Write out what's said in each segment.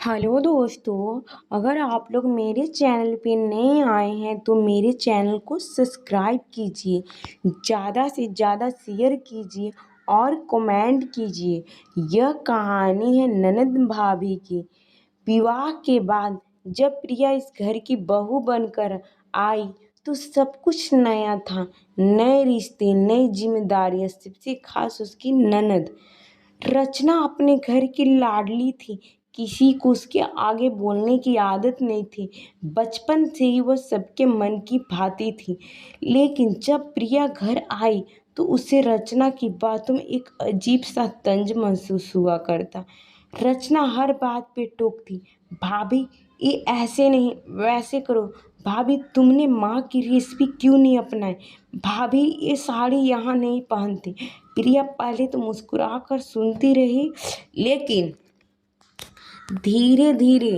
Hello दोस्तों, अगर आप लोग मेरे चैनल पे नए आए हैं तो मेरे चैनल को सब्सक्राइब कीजिए, ज़्यादा से ज़्यादा शेयर कीजिए और कमेंट कीजिए। यह कहानी है ननद भाभी की। विवाह के बाद जब प्रिया इस घर की बहू बनकर आई तो सब कुछ नया था। नए रिश्ते, नई जिम्मेदारियां, सबसे खास उसकी ननद। रचना अपने घर की लाडली थी। किसी को उसके आगे बोलने की आदत नहीं थी। बचपन से ही वह सबके मन की भाती थी। लेकिन जब प्रिया घर आई तो उसे रचना की बातों में एक अजीब सा तंज महसूस हुआ करता। रचना हर बात पे टोकती, भाभी ये ऐसे नहीं वैसे करो, भाभी तुमने माँ की रेसिपी क्यों नहीं अपनाई, भाभी ये साड़ी यहाँ नहीं पहनती। प्रिया पहले तो मुस्कुरा कर सुनती रही, लेकिन धीरे धीरे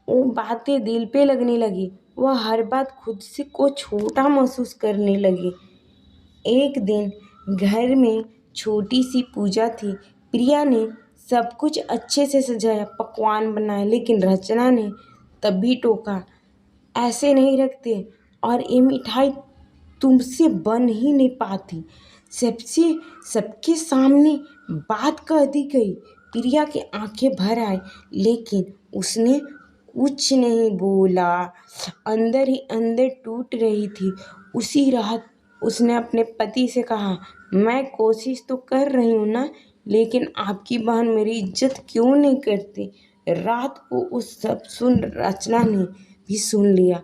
वो बातें दिल पे लगने लगी। वह हर बात खुद से को छोटा महसूस करने लगी। एक दिन घर में छोटी सी पूजा थी। प्रिया ने सब कुछ अच्छे से सजाया, पकवान बनाए, लेकिन रचना ने तब भी टोका, ऐसे नहीं रखते और ये मिठाई तुमसे बन ही नहीं पाती। सबसे सबके सामने बात कह दी गई। प्रिया की आंखें भर आई, लेकिन उसने कुछ नहीं बोला। अंदर ही अंदर टूट रही थी। उसी रात उसने अपने पति से कहा, मैं कोशिश तो कर रही हूँ ना, लेकिन आपकी बहन मेरी इज्जत क्यों नहीं करती। रात को उस सब सुन रचना ने भी सुन लिया।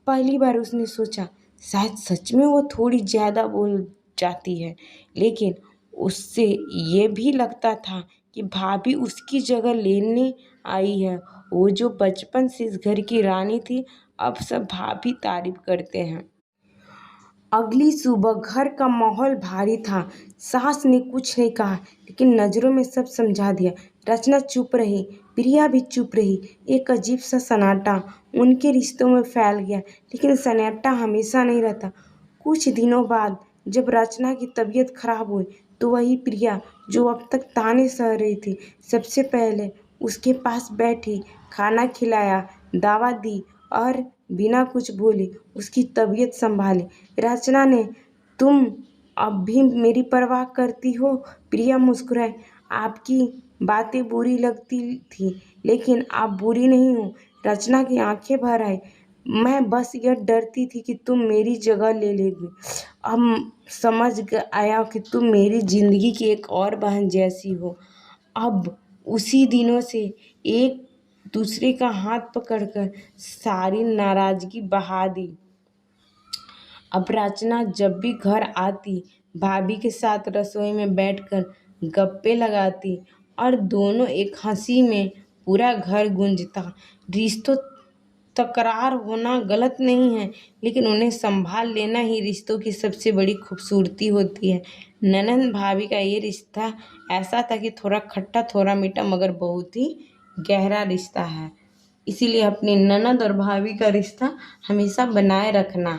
पहली बार उसने सोचा शायद सच में वो थोड़ी ज़्यादा बोल जाती है, लेकिन उससे ये भी लगता था कि भाभी उसकी जगह लेने आई है। वो जो बचपन से इस घर की रानी थी, अब सब भाभी तारीफ करते हैं। अगली सुबह घर का माहौल भारी था। सास ने कुछ नहीं कहा, लेकिन नज़रों में सब समझा दिया। रचना चुप रही, प्रिया भी चुप रही। एक अजीब सा सन्नाटा उनके रिश्तों में फैल गया, लेकिन सन्नाटा हमेशा नहीं रहता। कुछ दिनों बाद जब रचना की तबीयत खराब हुई तो वही प्रिया जो अब तक ताने सह रही थी, सबसे पहले उसके पास बैठी, खाना खिलाया, दवा दी और बिना कुछ बोले उसकी तबीयत संभाली। रचना ने, तुम अब भी मेरी परवाह करती हो? प्रिया मुस्कुराई, आपकी बातें बुरी लगती थी, लेकिन आप बुरी नहीं हो। रचना की आंखें भर आई, मैं बस यह डरती थी कि तुम मेरी जगह ले लेगी। अब आया कि तुम मेरी जिंदगी की एक और बहन जैसी हो। अब उसी दिनों से एक दूसरे का हाथ पकड़कर सारी नाराजगी बहा दी। अब रचना जब भी घर आती, भाभी के साथ रसोई में बैठकर गप्पे लगाती और दोनों एक हंसी में पूरा घर गूंजता। रिश्तों तकरार होना गलत नहीं है, लेकिन उन्हें संभाल लेना ही रिश्तों की सबसे बड़ी खूबसूरती होती है। ननंद भाभी का ये रिश्ता ऐसा था कि थोड़ा खट्टा थोड़ा मीठा, मगर बहुत ही गहरा रिश्ता है। इसीलिए अपनी ननद और भाभी का रिश्ता हमेशा बनाए रखना।